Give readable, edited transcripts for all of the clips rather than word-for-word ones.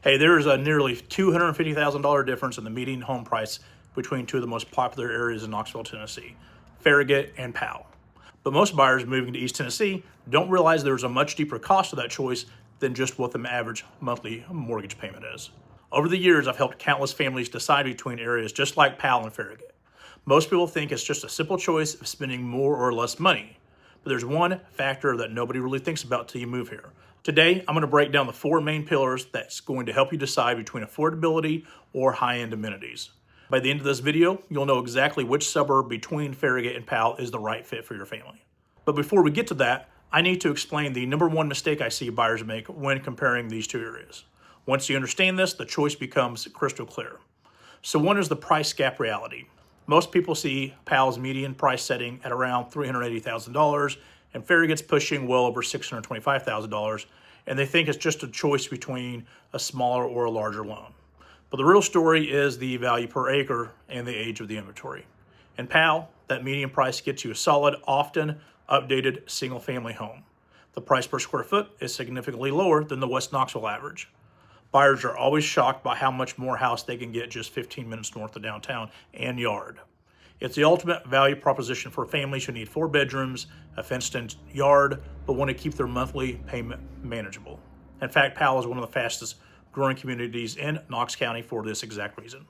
Hey, there is a nearly $250,000 difference in the median home price between two of the most popular areas in Knoxville, Tennessee, Farragut and Powell. But most buyers moving to East Tennessee don't realize there's a much deeper cost to that choice than just what the average monthly mortgage payment is. Over the years, I've helped countless families decide between areas just like Powell and Farragut. Most people think it's just a simple choice of spending more or less money. But there's one factor that nobody really thinks about till you move here. Today, I'm going to break down the four main pillars that's going to help you decide between affordability or high-end amenities. By the end of this video, you'll know exactly which suburb between Farragut and Powell is the right fit for your family. But before we get to that, I need to explain the number one mistake I see buyers make when comparing these two areas. Once you understand this, the choice becomes crystal clear. So one is the price gap reality. Most people see Powell's median price setting at around $380,000 and Farragut's pushing well over $625,000, and they think it's just a choice between a smaller or a larger loan. But the real story is the value per acre and the age of the inventory. In Powell, that median price gets you a solid, often updated single-family home. The price per square foot is significantly lower than the West Knoxville average. Buyers are always shocked by how much more house they can get just 15 minutes north of downtown and yard. It's the ultimate value proposition for families who need 4 bedrooms, a fenced-in yard, but want to keep their monthly payment manageable. In fact, Powell is one of the fastest growing communities in Knox County for this exact reason.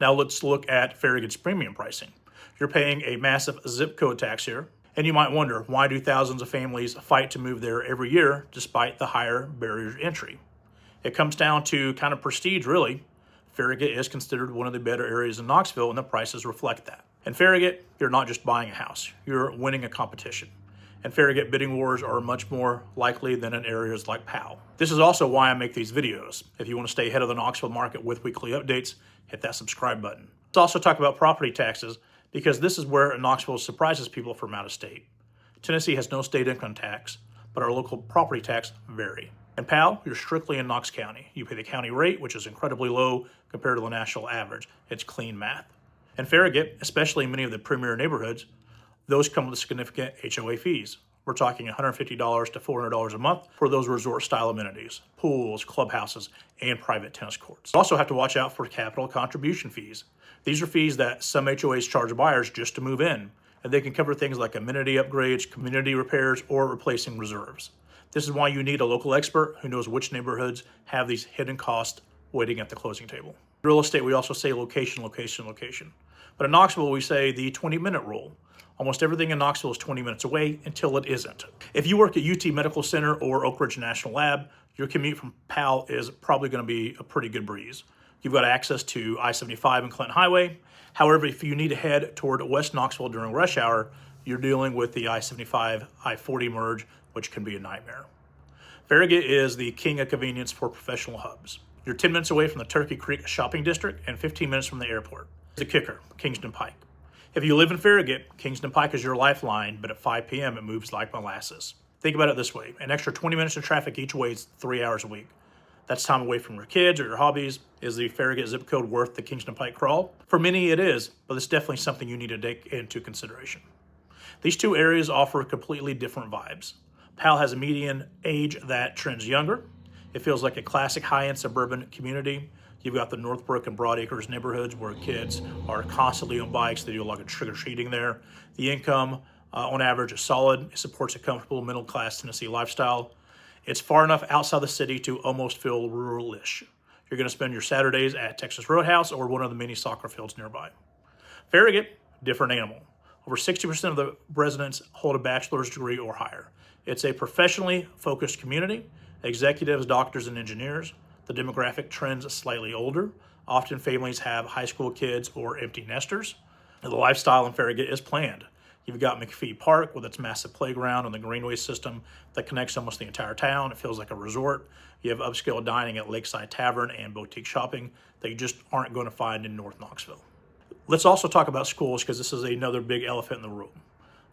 Now let's look at Farragut's premium pricing. You're paying a massive zip code tax here, and you might wonder, why do thousands of families fight to move there every year despite the higher barrier to entry? It comes down to kind of prestige, really. Farragut is considered one of the better areas in Knoxville, and the prices reflect that. In Farragut, you're not just buying a house, you're winning a competition. And Farragut bidding wars are much more likely than in areas like Powell. This is also why I make these videos. If you want to stay ahead of the Knoxville market with weekly updates, hit that subscribe button. Let's also talk about property taxes, because this is where Knoxville surprises people from out of state. Tennessee has no state income tax, but our local property tax vary. In Powell, you're strictly in Knox County. You pay the county rate, which is incredibly low compared to the national average. It's clean math. In Farragut, especially in many of the premier neighborhoods, those come with significant HOA fees. We're talking $150 to $400 a month for those resort-style amenities, pools, clubhouses, and private tennis courts. You also have to watch out for capital contribution fees. These are fees that some HOAs charge buyers just to move in, and they can cover things like amenity upgrades, community repairs, or replacing reserves. This is why you need a local expert who knows which neighborhoods have these hidden costs waiting at the closing table. In real estate, we also say location, location, location. But in Knoxville, we say the 20-minute rule. Almost everything in Knoxville is 20 minutes away until it isn't. If you work at UT Medical Center or Oak Ridge National Lab, your commute from Powell is probably going to be a pretty good breeze. You've got access to I-75 and Clinton Highway. However, if you need to head toward West Knoxville during rush hour, you're dealing with the I-75, I-40 merge, which can be a nightmare. Farragut is the king of convenience for professional hubs. You're 10 minutes away from the Turkey Creek shopping district and 15 minutes from the airport. The kicker, Kingston Pike. If you live in Farragut, Kingston Pike is your lifeline, but at 5 p.m. it moves like molasses. Think about it this way. An extra 20 minutes of traffic each way is 3 hours a week. That's time away from your kids or your hobbies. Is the Farragut zip code worth the Kingston Pike crawl? For many it is, but it's definitely something you need to take into consideration. These two areas offer completely different vibes. Powell has a median age that trends younger. It feels like a classic high-end suburban community. You've got the Northbrook and Broadacres neighborhoods where kids are constantly on bikes. They do a lot of trick-or-treating there. The income, on average, is solid. It supports a comfortable middle-class Tennessee lifestyle. It's far enough outside the city to almost feel rural-ish. You're going to spend your Saturdays at Texas Roadhouse or one of the many soccer fields nearby. Farragut, different animal. Over 60% of the residents hold a bachelor's degree or higher. It's a professionally focused community. Executives, doctors, and engineers. The demographic trends slightly older. Often families have high school kids or empty nesters. The lifestyle in Farragut is planned. You've got McPhee Park with its massive playground and the greenway system that connects almost the entire town. It feels like a resort. You have upscale dining at Lakeside Tavern and boutique shopping that you just aren't going to find in North Knoxville. Let's also talk about schools, because this is another big elephant in the room.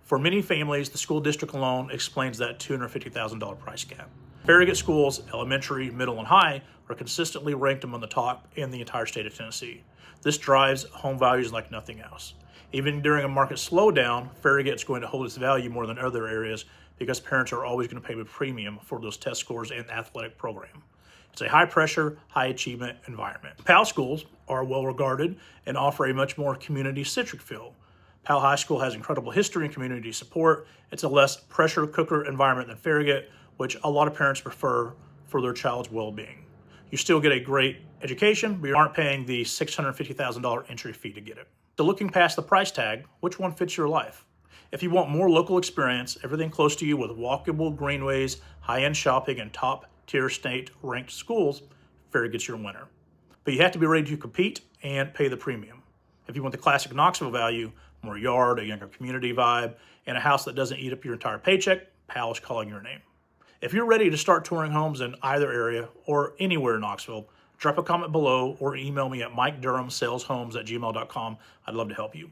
For many families, the school district alone explains that $250,000 price gap. Farragut schools, elementary, middle, and high, are consistently ranked among the top in the entire state of Tennessee. This drives home values like nothing else. Even during a market slowdown, Farragut's going to hold its value more than other areas because parents are always going to pay a premium for those test scores and athletic program. It's a high-pressure, high-achievement environment. Powell schools are well-regarded and offer a much more community-centric feel. Powell High School has incredible history and community support. It's a less pressure cooker environment than Farragut, which a lot of parents prefer for their child's well-being. You still get a great education, but you aren't paying the $650,000 entry fee to get it. So looking past the price tag, which one fits your life? If you want more local experience, everything close to you with walkable greenways, high-end shopping, and top-tier state-ranked schools, Farragut's your winner. But you have to be ready to compete and pay the premium. If you want the classic Knoxville value, more yard, a younger community vibe, and a house that doesn't eat up your entire paycheck, Powell's calling your name. If you're ready to start touring homes in either area or anywhere in Knoxville, drop a comment below or email me at MikeDurhamSalesHomes@gmail.com. I'd love to help you.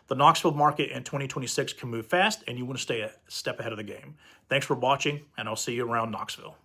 The Knoxville market in 2026 can move fast, and you want to stay a step ahead of the game. Thanks for watching, and I'll see you around Knoxville.